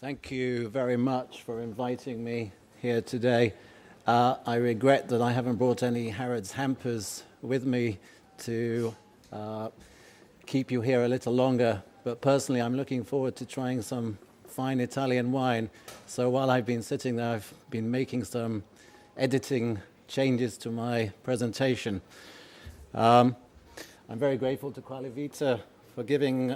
Thank you very much for inviting me here today. I regret that I haven't brought any Harrods hampers with me to keep you here a little longer, but personally I'm looking forward to trying some fine Italian wine. So while I've been sitting there, I've been making some editing changes to my presentation. I'm very grateful to Qualivita for giving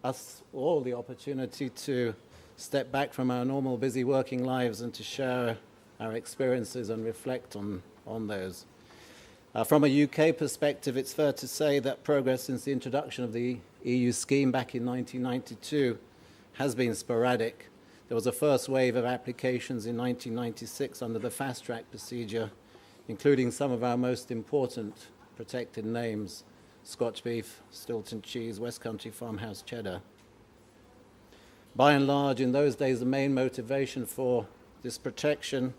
us all the opportunity to step back from our normal busy working lives and to share our experiences and reflect on those. From a UK perspective, it's fair to say that progress since the introduction of the EU scheme back in 1992 has been sporadic. There was a first wave of applications in 1996 under the fast-track procedure, including some of our most important protected names: Scotch beef, Stilton cheese, West Country farmhouse cheddar. By and large, in those days, the main motivation for this protection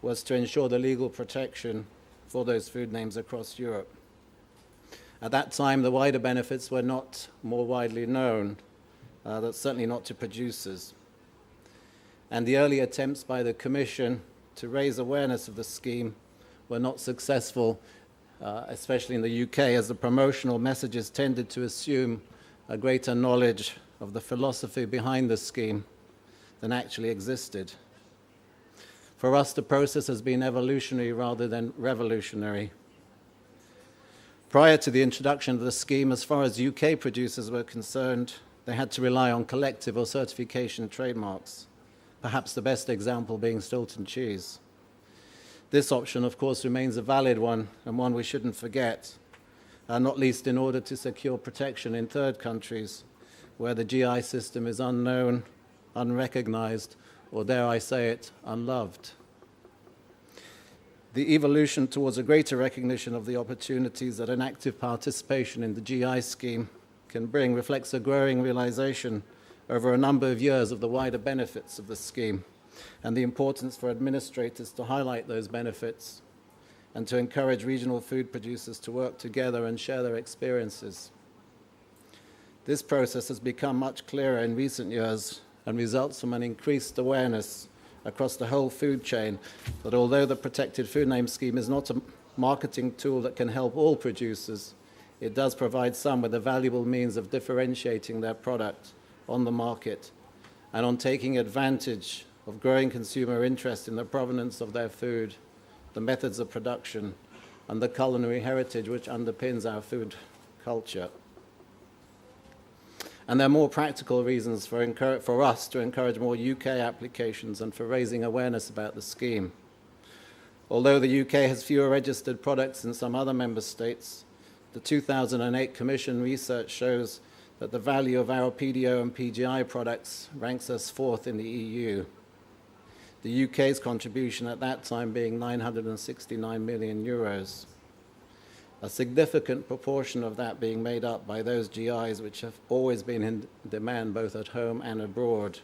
was to ensure the legal protection for those food names across Europe. At that time, the wider benefits were not more widely known, that's certainly not to producers. And the early attempts by the Commission to raise awareness of the scheme were not successful, especially in the UK, as the promotional messages tended to assume a greater knowledge of the philosophy behind the scheme than actually existed. For us, the process has been evolutionary rather than revolutionary. Prior to the introduction of the scheme, as far as UK producers were concerned, they had to rely on collective or certification trademarks, perhaps the best example being Stilton cheese. This option, of course, remains a valid one, and one we shouldn't forget, not least in order to secure protection in third countries where the GI system is unknown, unrecognized, or dare I say it, unloved. The evolution towards a greater recognition of the opportunities that an active participation in the GI scheme can bring reflects a growing realization over a number of years of the wider benefits of the scheme and the importance for administrators to highlight those benefits and to encourage regional food producers to work together and share their experiences. This process has become much clearer in recent years and results from an increased awareness across the whole food chain that although the Protected Food Name Scheme is not a marketing tool that can help all producers, it does provide some with a valuable means of differentiating their product on the market and on taking advantage of growing consumer interest in the provenance of their food, the methods of production, and the culinary heritage which underpins our food culture. And there are more practical reasons for us to encourage more UK applications and for raising awareness about the scheme. Although the UK has fewer registered products than some other member states, the 2008 Commission research shows that the value of our PDO and PGI products ranks us fourth in the EU. The UK's contribution at that time being €969 million. A significant proportion of that being made up by those GIs which have always been in demand both at home and abroad: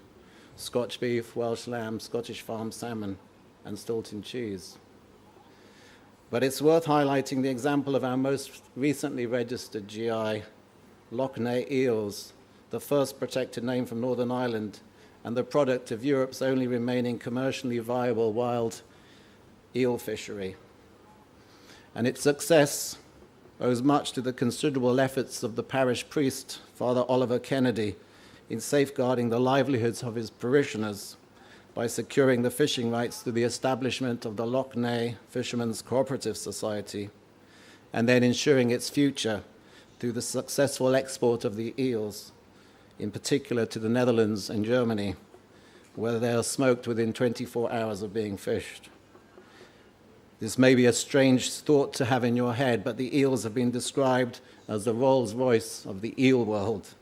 Scotch beef, Welsh lamb, Scottish farm salmon, and Stilton cheese. But it's worth highlighting the example of our most recently registered GI, Loch Ness eels, the first protected name from Northern Ireland and the product of Europe's only remaining commercially viable wild eel fishery. And its success owes much to the considerable efforts of the parish priest, Father Oliver Kennedy, in safeguarding the livelihoods of his parishioners by securing the fishing rights through the establishment of the Loch Ness Fishermen's Cooperative Society, and then ensuring its future through the successful export of the eels, in particular to the Netherlands and Germany, where they are smoked within 24 hours of being fished. This may be a strange thought to have in your head, but the eels have been described as the Rolls-Royce of the eel world,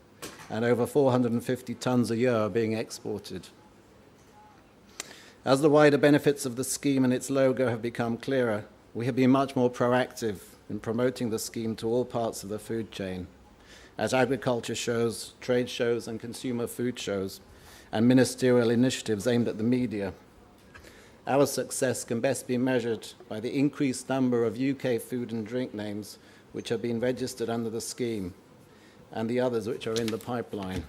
and over 450 tons a year are being exported. As the wider benefits of the scheme and its logo have become clearer, we have been much more proactive in promoting the scheme to all parts of the food chain, at agriculture shows, trade shows, and consumer food shows, and ministerial initiatives aimed at the media. Our success can best be measured by the increased number of UK food and drink names which have been registered under the scheme, and the others which are in the pipeline.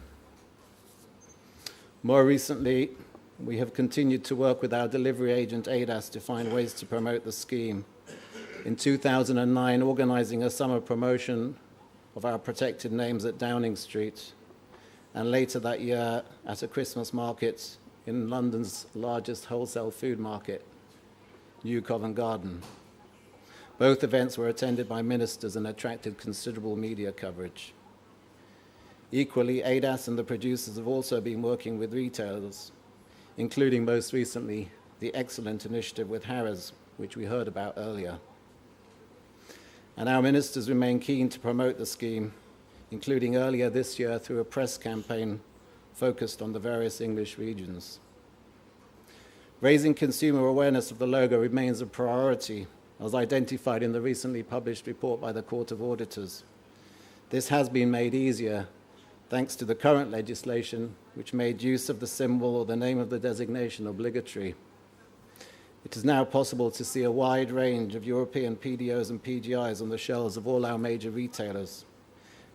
More recently, we have continued to work with our delivery agent ADAS to find ways to promote the scheme. In 2009, organizing a summer promotion of our protected names at Downing Street, and later that year at a Christmas market in London's largest wholesale food market, New Covent Garden. Both events were attended by ministers and attracted considerable media coverage. Equally, ADAS and the producers have also been working with retailers, including most recently the excellent initiative with Harrods, which we heard about earlier. And our ministers remain keen to promote the scheme, including earlier this year through a press campaign focused on the various English regions. Raising consumer awareness of the logo remains a priority, as identified in the recently published report by the Court of Auditors. This has been made easier thanks to the current legislation, which made use of the symbol or the name of the designation obligatory. It is now possible to see a wide range of European PDOs and PGIs on the shelves of all our major retailers,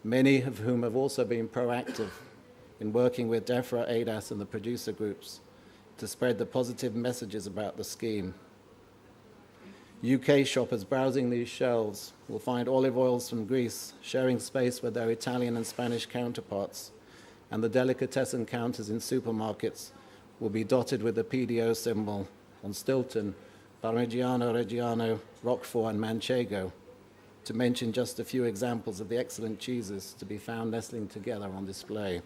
many of whom have also been proactive in working with DEFRA, ADAS, and the producer groups to spread the positive messages about the scheme. UK shoppers browsing these shelves will find olive oils from Greece sharing space with their Italian and Spanish counterparts, and the delicatessen counters in supermarkets will be dotted with the PDO symbol on Stilton, Parmigiano Reggiano, Roquefort, and Manchego, to mention just a few examples of the excellent cheeses to be found nestling together on display.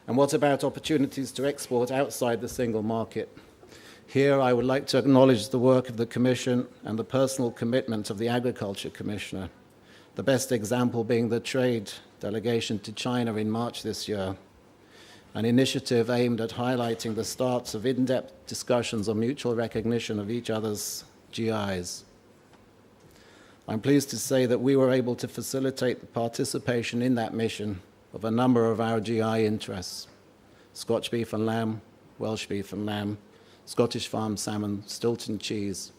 And what about opportunities to export outside the single market? Here, I would like to acknowledge the work of the Commission and the personal commitment of the Agriculture Commissioner, the best example being the trade delegation to China in March this year, an initiative aimed at highlighting the starts of in-depth discussions on mutual recognition of each other's GIs. I'm pleased to say that we were able to facilitate the participation in that mission of a number of our GI interests: Scotch beef and lamb, Welsh beef and lamb, Scottish farm salmon, Stilton cheese,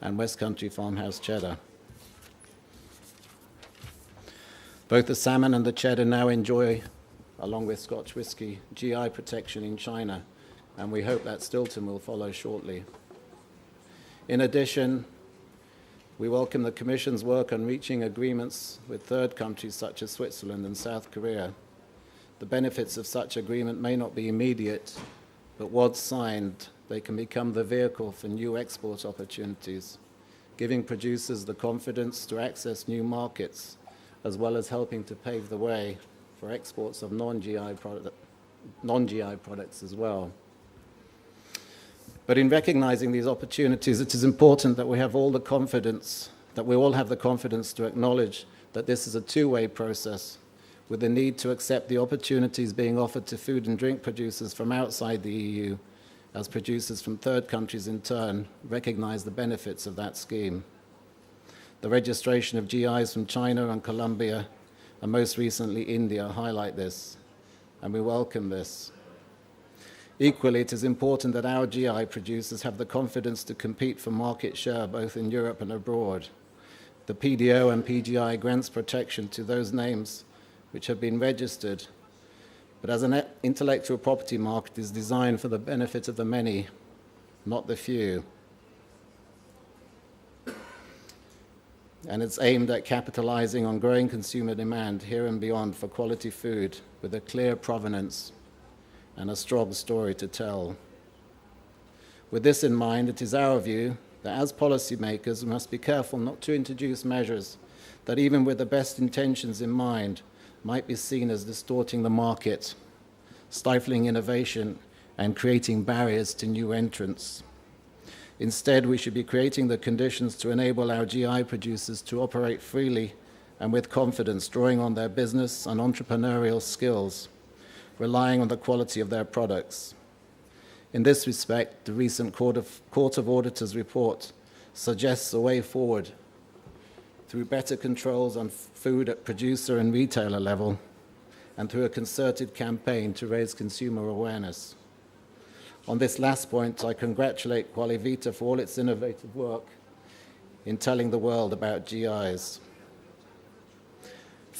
and West Country farmhouse cheddar. Both the salmon and the cheddar now enjoy, along with Scotch whisky, GI protection in China, and we hope that Stilton will follow shortly. In addition, we welcome the Commission's work on reaching agreements with third countries such as Switzerland and South Korea. The benefits of such agreement may not be immediate, but once signed, they can become the vehicle for new export opportunities, giving producers the confidence to access new markets, as well as helping to pave the way for exports of non-GI products as well. But in recognizing these opportunities, it is important that we have all the confidence, that we all have the confidence to acknowledge that this is a two-way process, with the need to accept the opportunities being offered to food and drink producers from outside the EU, as producers from third countries in turn recognize the benefits of that scheme. The registration of GIs from China and Colombia, and most recently India, highlight this, and we welcome this. Equally, it is important that our GI producers have the confidence to compete for market share both in Europe and abroad. The PDO and PGI grants protection to those names which have been registered, but as an intellectual property market is designed for the benefit of the many, not the few. And it's aimed at capitalizing on growing consumer demand here and beyond for quality food with a clear provenance and a strong story to tell. With this in mind, it is our view that as policymakers, we must be careful not to introduce measures that, even with the best intentions in mind, might be seen as distorting the market, stifling innovation, and creating barriers to new entrants. Instead, we should be creating the conditions to enable our GI producers to operate freely and with confidence, drawing on their business and entrepreneurial skills, relying on the quality of their products. In this respect, the recent Court of Auditors report suggests a way forward through better controls on food at producer and retailer level, and through a concerted campaign to raise consumer awareness. On this last point, I congratulate Qualivita for all its innovative work in telling the world about GIs.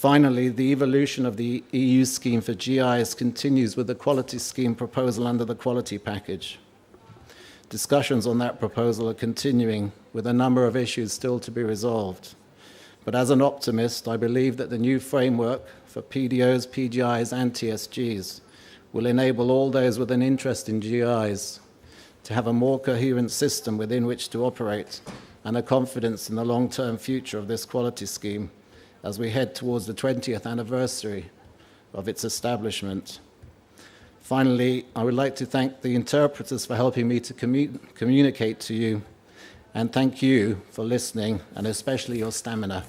Finally, the evolution of the EU scheme for GIs continues with the quality scheme proposal under the quality package. Discussions on that proposal are continuing, with a number of issues still to be resolved. But as an optimist, I believe that the new framework for PDOs, PGIs, and TSGs will enable all those with an interest in GIs to have a more coherent system within which to operate and a confidence in the long-term future of this quality scheme as we head towards the 20th anniversary of its establishment. Finally, I would like to thank the interpreters for helping me to communicate to you, and thank you for listening, and especially your stamina.